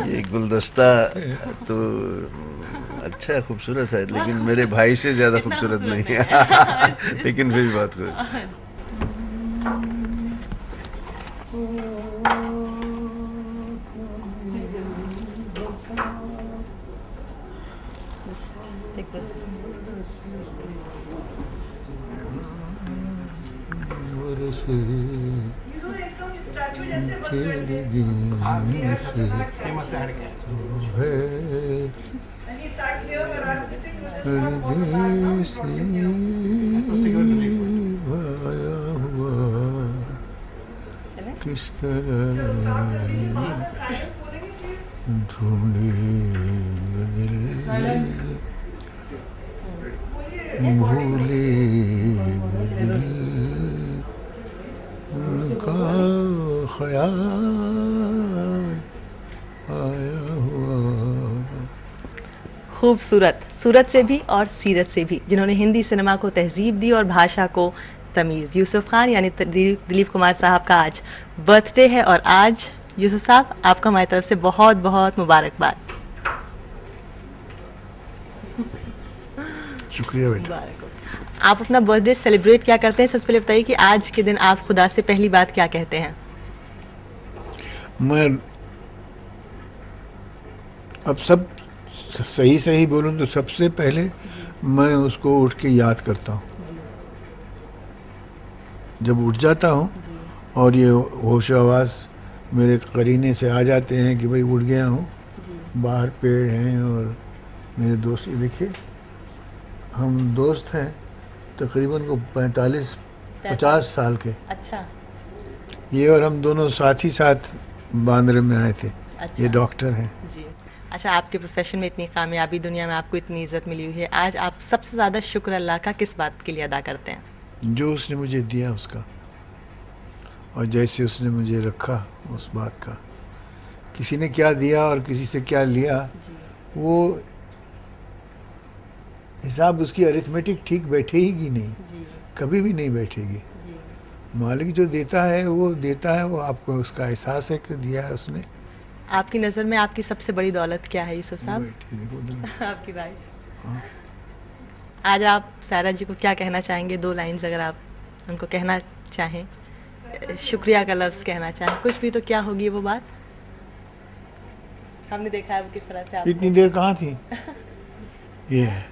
ये गुलदस्ता तो अच्छा है, खूबसूरत है, लेकिन मेरे भाई से ज़्यादा खूबसूरत नहीं है। लेकिन फिर भी बहुत खूब। किस तरह ढूंढे दिल भूले दिल का ख्याल आया हुआ। खूबसूरत, सूरत से भी और सीरत से भी, जिन्होंने हिंदी सिनेमा को तहजीब दी और भाषा को तमीज़। यूसुफ खान यानी दिलीप कुमार साहब का आज बर्थडे है और आज यूसुफ साहब आपको हमारी तरफ से बहुत बहुत मुबारकबाद। शुक्रिया बेटा। आप अपना बर्थडे सेलिब्रेट क्या करते हैं? सबसे पहले बताइए कि आज के दिन आप खुदा से पहली बात क्या कहते हैं? मैं अब सब सही सही बोलूं तो सबसे पहले मैं उसको उठ के याद करता हूँ। जब उठ जाता हूँ और ये होश आवास मेरे करीने से आ जाते हैं कि भाई उठ गया हूँ, बाहर पेड़ हैं और मेरे दोस्त, ये देखिए हम दोस्त हैं तकरीबन को 45-50 साल के। अच्छा। ये और हम दोनों साथ ही साथ बांद्रे में आए थे। अच्छा। ये डॉक्टर हैं जी। अच्छा, आपके प्रोफेशन में इतनी कामयाबी, दुनिया में आपको इतनी इज्जत मिली हुई है, आज आप सबसे ज़्यादा शुक्र अल्लाह का किस बात के लिए अदा करते हैं? जो उसने मुझे दिया उसका, और जैसे उसने मुझे रखा उस बात का। किसी ने क्या दिया और किसी से क्या लिया, वो हिसाब उसकी अरिथमेटिक ठीक बैठेगी नहीं, कभी भी नहीं बैठेगी। मालिक जो देता है वो देता है, वो आपको उसका एहसास है कि दिया है उसने। आपकी नज़र में आपकी सबसे बड़ी दौलत क्या है यूसुफ साहब? देखो उधर। आपकी वाइफ। आज आप सायरा जी को क्या कहना चाहेंगे? 2 लाइन्स अगर आप उनको कहना चाहें, शुक्रिया का लफ्ज़ कहना चाहें, कुछ भी, तो क्या होगी वो बात? हमने देखा है वो किस तरह से इतनी देर कहाँ थी? ये है।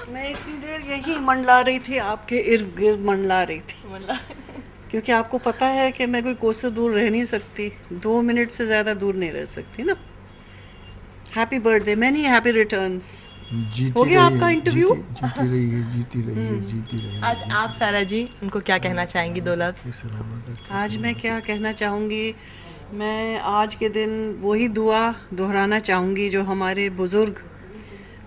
मैं इतनी देर यही मंडला रही थी, आपके इर्द गिर्द मंडला रही थी, क्योंकि आपको पता है कि मैं कोई कोस से दूर रह नहीं सकती, 2 मिनट से ज़्यादा दूर नहीं रह सकती ना। Happy birthday, many happy returns. हो गया आपका इंटरव्यू? जीती रही है, जीती रही है, जीती रही है। आज आप सायरा जी उनको क्या कहना चाहेंगी? 2 लफ्ज़। आज मैं क्या कहना चाहूँगी, मैं आज के दिन वही दुआ दोहराना चाहूँगी जो हमारे बुज़ुर्ग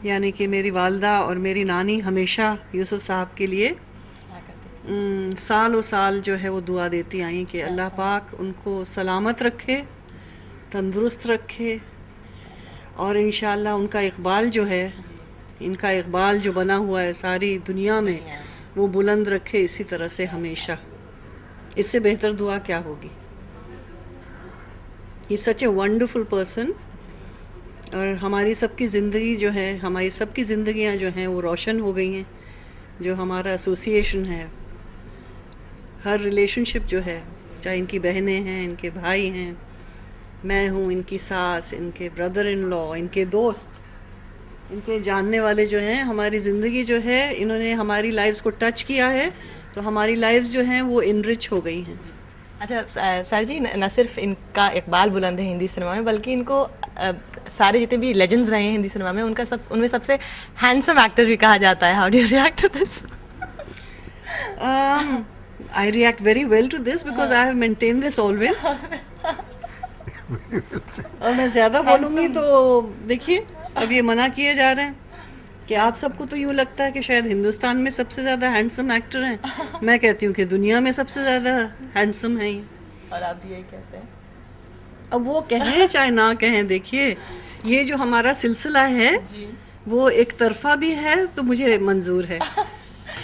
यानी कि मेरी वालदा और मेरी नानी हमेशा यूसुफ साहब के लिए सालों साल जो है वो दुआ देती आई कि अल्लाह पाक उनको सलामत रखे, तंदुरुस्त रखे, और इंशाअल्लाह उनका इक़बाल जो है, इनका इक़बाल जो बना हुआ है सारी दुनिया में, वो बुलंद रखे इसी तरह से हमेशा। इससे बेहतर दुआ क्या होगी? ही सच ए वंडरफुल पर्सन। और हमारी सबकी ज़िंदगी जो है, हमारी सबकी ज़िंदगियाँ जो हैं वो रोशन हो गई हैं। जो हमारा एसोसिएशन है, हर रिलेशनशिप जो है, चाहे इनकी बहनें हैं, इनके भाई हैं, मैं हूँ, इनकी सास, इनके ब्रदर इन लॉ, इनके दोस्त, इनके जानने वाले जो हैं, हमारी ज़िंदगी जो है, इन्होंने हमारी लाइफ्स को टच किया है, तो हमारी लाइफ्स जो हैं वो इनरिच हो गई हैं। अच्छा सर जी, न सिर्फ इनका इकबाल बुलंद है हिंदी सिनेमा में, बल्कि इनको सारे जितने भी लेजेंड्स रहे हैं हिंदी सिनेमा में, उनमें सबसे हैंडसम एक्टर भी कहा जाता है। How do you react to this? I react very well to this because I have maintained this always. और मैं ज़्यादा बोलूँगी तो देखिए, अब ये मना किए जा रहे हैं कि आप सबको तो यूँ लगता है कि शायद हिंदुस्तान में सबसे ज़्यादा हैंडसम एक्टर हैं। मैं कहती हूँ कि दुनिया में सबसे ज़्यादा हैंडसम हैं ये। और आप भी यही कहते हैं? अब वो कहें चाहे ना कहें, देखिए ये जो हमारा सिलसिला है वो एक तरफा भी है तो मुझे मंजूर है,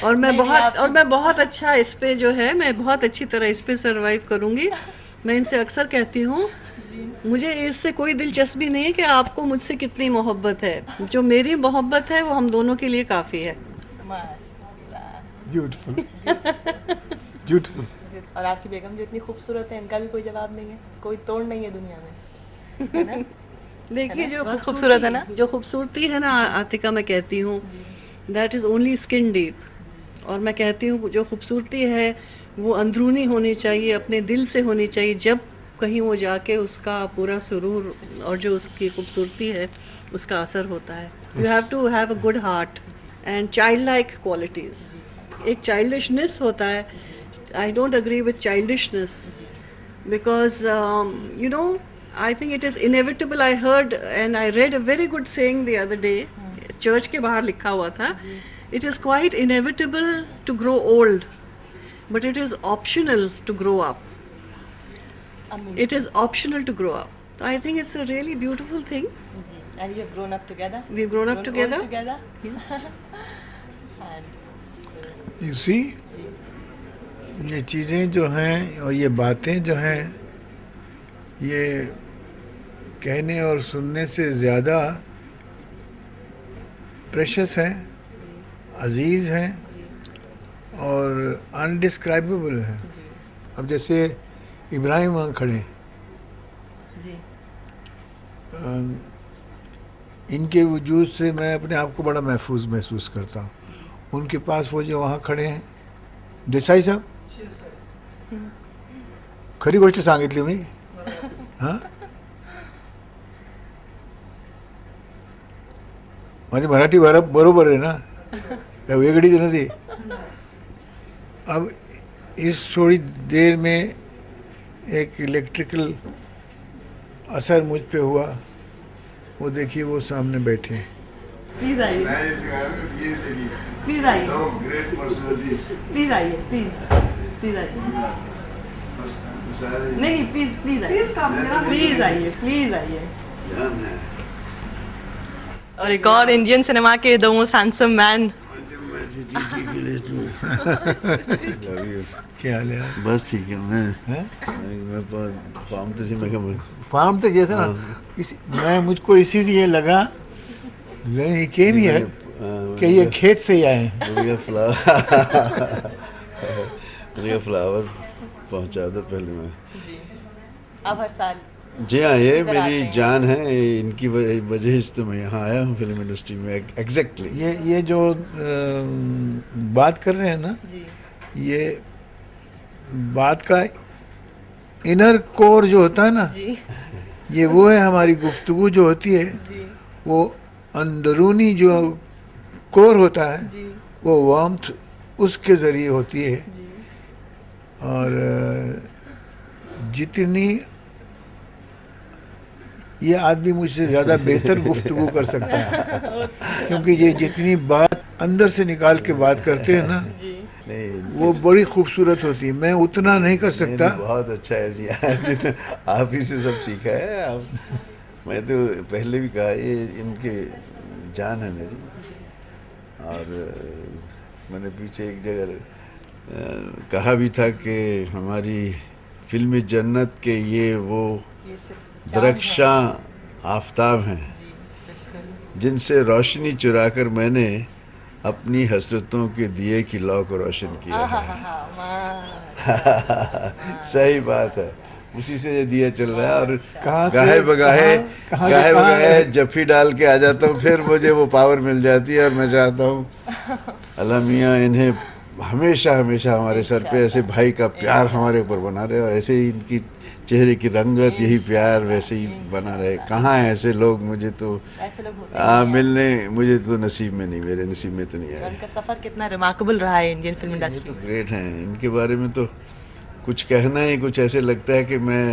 और मैं बहुत अच्छा इस पे जो है, मैं बहुत अच्छी तरह इस पे सरवाइव करूँगी। मैं इनसे अक्सर कहती हूँ, मुझे इससे कोई दिलचस्पी नहीं है कि आपको मुझसे कितनी मोहब्बत है, जो मेरी मोहब्बत है वो हम दोनों के लिए काफ़ी है। Beautiful beautiful. और आपकी बेगम जो इतनी खूबसूरत है, इनका भी कोई जवाब नहीं है, कोई तोड़ नहीं है दुनिया में, है ना? देखिए जो बहुत खूबसूरत है ना? जो खूबसूरती है ना आतिका, मैं कहती हूँ that is only skin deep. और मैं कहती हूँ जो खूबसूरती है वो अंदरूनी होनी चाहिए, अपने दिल से होनी चाहिए। जब कहीं वो जाके उसका पूरा सुरूर और जो उसकी खूबसूरती है उसका असर होता है। You have to have a good heart and child like qualities. एक चाइल्डिशनेस होता है, I don't agree with childishness because you know, I think it is inevitable. I heard and I read a very good saying the other day, church के बाहर लिखा हुआ था, it is quite inevitable to grow old, but it is optional to grow up. It is optional to grow up. So I think it's a really beautiful thing. And you have grown up together. We've grown up together. old together. Yes. And you see, ये चीज़ें जो हैं और ये बातें जो हैं, ये कहने और सुनने से ज़्यादा प्रेशस हैं, अजीज़ हैं और अनडिस्क्राइबेबल हैं। अब जैसे इब्राहिम वहाँ खड़े, जी, इनके वजूद से मैं अपने आप को बड़ा महफूज महसूस करता हूँ। उनके पास वो जो वहाँ खड़े हैं, देसाई साहब, खरी गोष्ट सांगितली मी, हां, माझी मराठी बरोबर आहे ना, काय वेगळी तर नाही। अब इस थोड़ी देर में एक इलेक्ट्रिकल असर मुझ पे हुआ। वो देखिए वो सामने बैठे, प्लीज आइए, प्लीज आइए, प्लीज आइए, प्लीज प्लीज आइए, नहीं प्लीज प्लीज आइए, प्लीज आइए, प्लीज आइए। और एक और इंडियन सिनेमा के द मोस्ट हैंडसम मैन। क्या हाल है यार? बस ठीक है। मैं फार्म तो मैं क्या फार्म तक गए थे ना, मैं मुझको इसीलिए लगा when he came here कि ये खेत से ही आए हैं। मैंने फ्लावर पहुंचा दो पहले मैं। अब हर साल जी हाँ, ये इधर आते मेरी हैं। जान है, इनकी वजह से तो मैं यहाँ आया हूँ फिल्म इंडस्ट्री में। एग्जैक्टली ये जो बात कर रहे हैं ना, जी, ये बात का इनर कोर जो होता है ना, जी, ये वो है। हमारी गुफ्तगू जो होती है, जी, वो अंदरूनी जो कोर होता है, जी, वो वार्मथ उसके ज़रिए होती है। जी, और जितनी ये आदमी मुझसे ज़्यादा बेहतर गुफ्तगू कर सकता है, क्योंकि ये जितनी बात अंदर से निकाल के बात करते हैं ना, जी, नहीं, वो बड़ी खूबसूरत होती है। मैं उतना नहीं कर सकता। नहीं, बहुत अच्छा है जी। जितना आप ही से सब सीखा है। आप, मैं तो पहले भी कहा, ये इनके जान है मेरी। और मैंने पीछे एक जगह कहा भी था कि हमारी फिल्म जन्नत के ये वो ये सिर्फ दरख्शां आफताब हैं जी, बिल्कुल, जिनसे रोशनी चुराकर मैंने अपनी हसरतों के दिए की लौ को रोशन किया है। सही बात है, उसी से ये दिया चल रहा है। और कहाँ से- गाहे बगाहे कहाँ- गाहे कहाँ- बगाहे जफ्फी डाल के आ जाता हूँ, फिर मुझे वो पावर मिल जाती है। और मैं चाहता हूँ अल्लाह मियाँ इन्हें हमेशा हमेशा हमारे सर पे ऐसे भाई का प्यार हमारे ऊपर बना रहे, और ऐसे ही इनकी चेहरे की रंगत, यही प्यार वैसे ही बना रहे। कहाँ हैं ऐसे लोग? मुझे तो ऐसे लोग होते हैं। मिलने मुझे तो नसीब में नहीं, मेरे नसीब में तो नहीं और आए। उनका सफ़र कितना रिमार्केबल रहा है इंडियन फिल्म इंडस्ट्री में। ग्रेट हैं, इनके बारे में तो कुछ कहना ही कुछ ऐसे लगता है कि मैं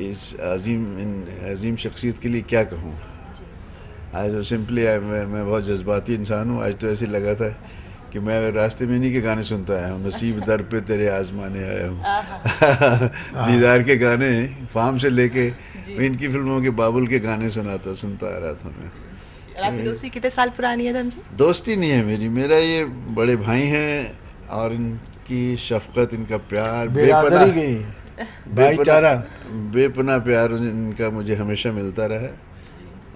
इस अजीम शख्सियत के लिए क्या कहूँ। आज वो सिंपली मैं बहुत जज्बाती इंसान हूँ। आज तो ऐसे लगा था कि मैं रास्ते में इन्हीं के गाने सुनता आया हूँ। नसीब दर पे तेरे आजमाने आया हूँ। दीदार के गाने फार्म से लेके इनकी फिल्मों के बाबुल के गाने सुनता आ रहा था मैं। और आपकी दोस्ती कितने साल पुरानी है धर्म जी? दोस्ती नहीं है मेरी, मेरा ये बड़े भाई हैं। और इनकी शफकत, इनका प्यार, बिरादरी गई, भाईचारा। बेपनाह प्यार इनका मुझे हमेशा मिलता रहा,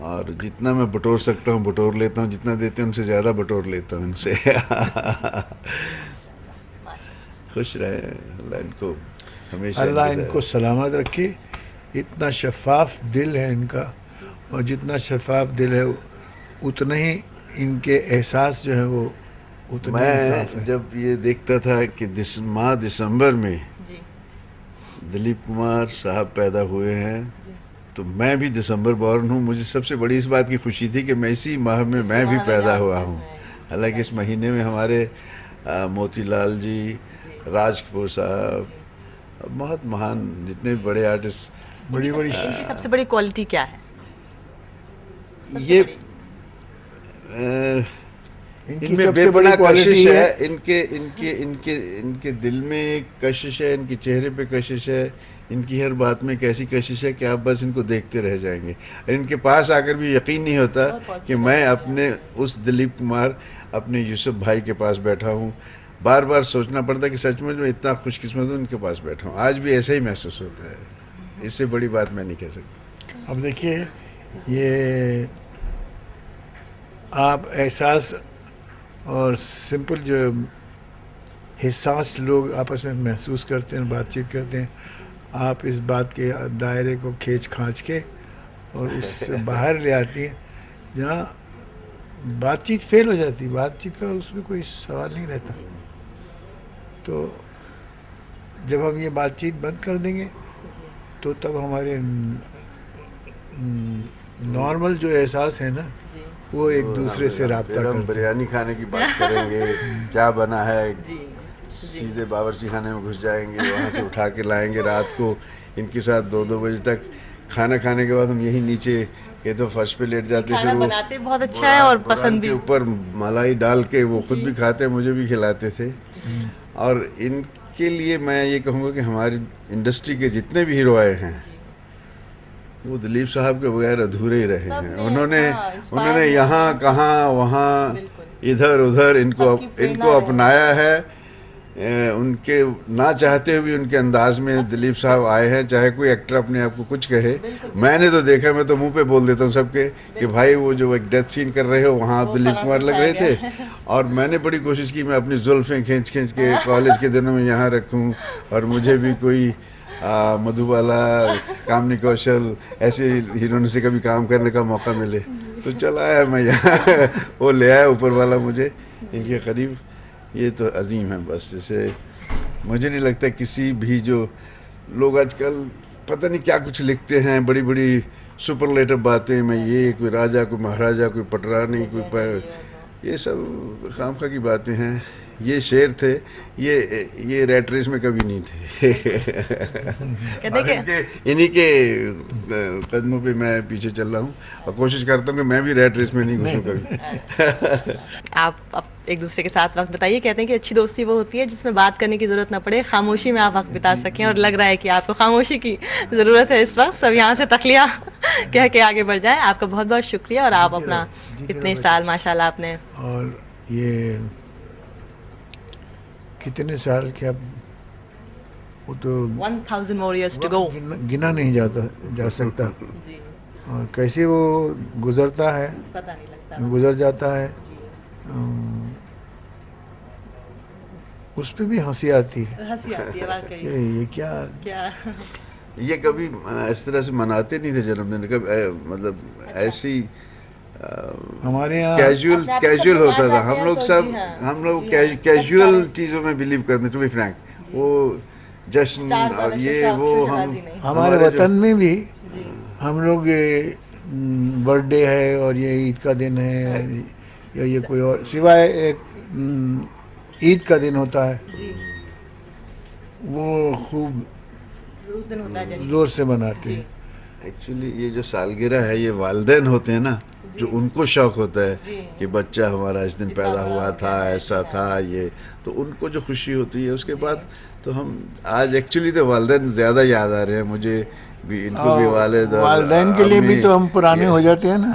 और जितना मैं बटोर सकता हूँ बटोर लेता हूँ, जितना देते हैं उनसे ज़्यादा बटोर लेता हूँ इनसे। खुश रहे अल्लाह इनको हमेशा। अल्लाह इनको सलामत रखे। इतना शफाफ दिल है इनका, और जितना शफाफ दिल है उतना ही इनके एहसास जो है वो उतने ही साफ मैं है। जब ये देखता था कि माह दिसंबर में दिलीप कुमार साहब पैदा हुए हैं, तो मैं भी दिसंबर बॉर्न हूँ। मुझे सबसे बड़ी इस बात की खुशी थी कि मैं इसी माह में मैं भी पैदा हुआ हूँ। हालांकि इस महीने में हमारे मोतीलाल जी, राज कपूर साहब, बहुत महान जितने भी बड़े आर्टिस्ट, बड़ी बड़ी इनकी सबसे बड़ी क्वालिटी क्या है? ये इनकी इनमें सबसे बड़ी बेपनाह क्वालिटी कशिश है। है। इनके दिल में एक कशिश है, इनके चेहरे पे कशिश है, इनकी हर बात में एक ऐसी कशिश है कि आप बस इनको देखते रह जाएंगे। और इनके पास आकर भी यकीन नहीं होता कि मैं अपने उस दिलीप कुमार, अपने यूसुफ भाई के पास बैठा हूँ। बार बार सोचना पड़ता है कि सचमुच में इतना खुशकिस्मत हूँ इनके पास बैठा हूँ। आज भी ऐसा ही महसूस होता है, इससे बड़ी बात मैं नहीं कह सकता। अब देखिए, ये आप एहसास और सिंपल जो हिस्सास लोग आपस में महसूस करते हैं, बातचीत करते हैं, आप इस बात के दायरे को खींच खांच के और उससे बाहर ले आती हैं, जहाँ बातचीत फेल हो जाती है। बातचीत का उसमें कोई सवाल नहीं रहता। तो जब हम ये बातचीत बंद कर देंगे तो तब हमारे नॉर्मल जो एहसास है ना, वो एक दूसरे से राब्ता फिर हम करते हैं। बिरयानी खाने की बात करेंगे, क्या बना है, सीधे बावर्ची खाने में घुस जाएंगे, वहाँ से उठा के लाएंगे रात को। इनके साथ 2-2 बजे तक खाना खाने के बाद हम यही नीचे ये तो फर्श पे लेट जाते, खाना फिर वो बनाते बहुत अच्छा है और बुरान पसंद के भी। ऊपर मलाई डाल के वो खुद भी खाते, मुझे भी खिलाते थे। और इनके लिए मैं ये कहूँगा कि हमारी इंडस्ट्री के जितने भी हीरो आए हैं वो दिलीप साहब के बगैर अधूरे ही रहे हैं। उन्होंने यहाँ कहाँ वहाँ इधर उधर इनको अपनाया है। उनके ना चाहते हुए उनके अंदाज में दिलीप साहब आए हैं। चाहे कोई एक्टर अपने आप को कुछ कहे, मैंने तो देखा, मैं तो मुंह पे बोल देता हूँ सबके कि भाई वो जो एक डेथ सीन कर रहे हो वहाँ आप दिलीप कुमार लग रहे थे। और मैंने बड़ी कोशिश की मैं अपनी जुल्फें खींच खींच के कॉलेज के दिनों में यहाँ रखूँ, और मुझे भी कोई मधुबाला, कामनी कौशल ऐसे हीरोइन से कभी काम करने का मौका मिले तो चला आया मैं यहाँ। वो ले आया ऊपर वाला मुझे इनके करीब। ये तो अजीम है बस। जैसे मुझे नहीं लगता किसी भी जो लोग आजकल पता नहीं क्या कुछ लिखते हैं, बड़ी बड़ी सुपरलेटिव बातें, मैं ये कोई राजा, कोई महाराजा, कोई पटरानी, ये सब खामखा की बातें हैं। ये शेर थे, ये रैट रेस में कभी नहीं थे। इन्हीं के कदमों पे मैं पीछे चल रहा हूँ और कोशिश करता हूँ कि मैं भी रैट रेस में नहीं घुसूँ कभी। आप एक दूसरे के साथ वक्त बताइए। कहते हैं कि अच्छी दोस्ती वो होती है जिसमें बात करने की ज़रूरत ना पड़े, खामोशी में आप वक्त बिता सकें, और लग रहा है कि आपको खामोशी की ज़रूरत है इस वक्त। सब यहाँ से तखलिया कह के आगे बढ़ जाएं। आपका बहुत बहुत शुक्रिया, और आप अपना इतने साल माशाल्लाह आपने। और ये कितने साल के, अब वो तो 1000 more years to go। गिना नहीं जा सकता। और कैसे वो गुजरता है, पता नहीं लगता, गुजर जाता है। उस पे भी हंसी आती है। हंसी आती है वाकई। ये क्या ये कभी इस तरह से मनाते नहीं थे जन्मदिन, कभी मतलब ऐसी हमारे यहाँ कैजुअल होता था। हम लोग कैजुअल चीज़ों में बिलीव करते, टू बी फ्रैंक। वो जश्न और ये वो हमारे वतन में भी हम लोग बर्थडे है और ये ईद का दिन है या ये कोई और, सिवाय एक ईद का दिन होता है, वो खूब उस दिन होता है जोर से मनाते हैं। एक्चुअली ये जो सालगिरह है, ये वालिदैन होते हैं ना, जो उनको शौक होता है कि बच्चा हमारा इस दिन पैदा हुआ था, ऐसा था, ये तो उनको जो खुशी होती है। उसके बाद तो हम आज एक्चुअली तो वालिदैन ज़्यादा याद आ रहे हैं मुझे भी, इनको भी वालिदैन के लिए भी तो हम पुराने हो जाते हैं ना।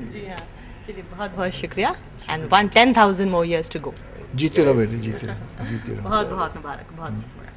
जी हाँ, चलिए। बहुत बहुत शुक्रिया and 10,000 more years to go. जीते रहो बेटे, जीते रहो, जीते रहो। बहुत बहुत मुबारक, बहुत मुबारक।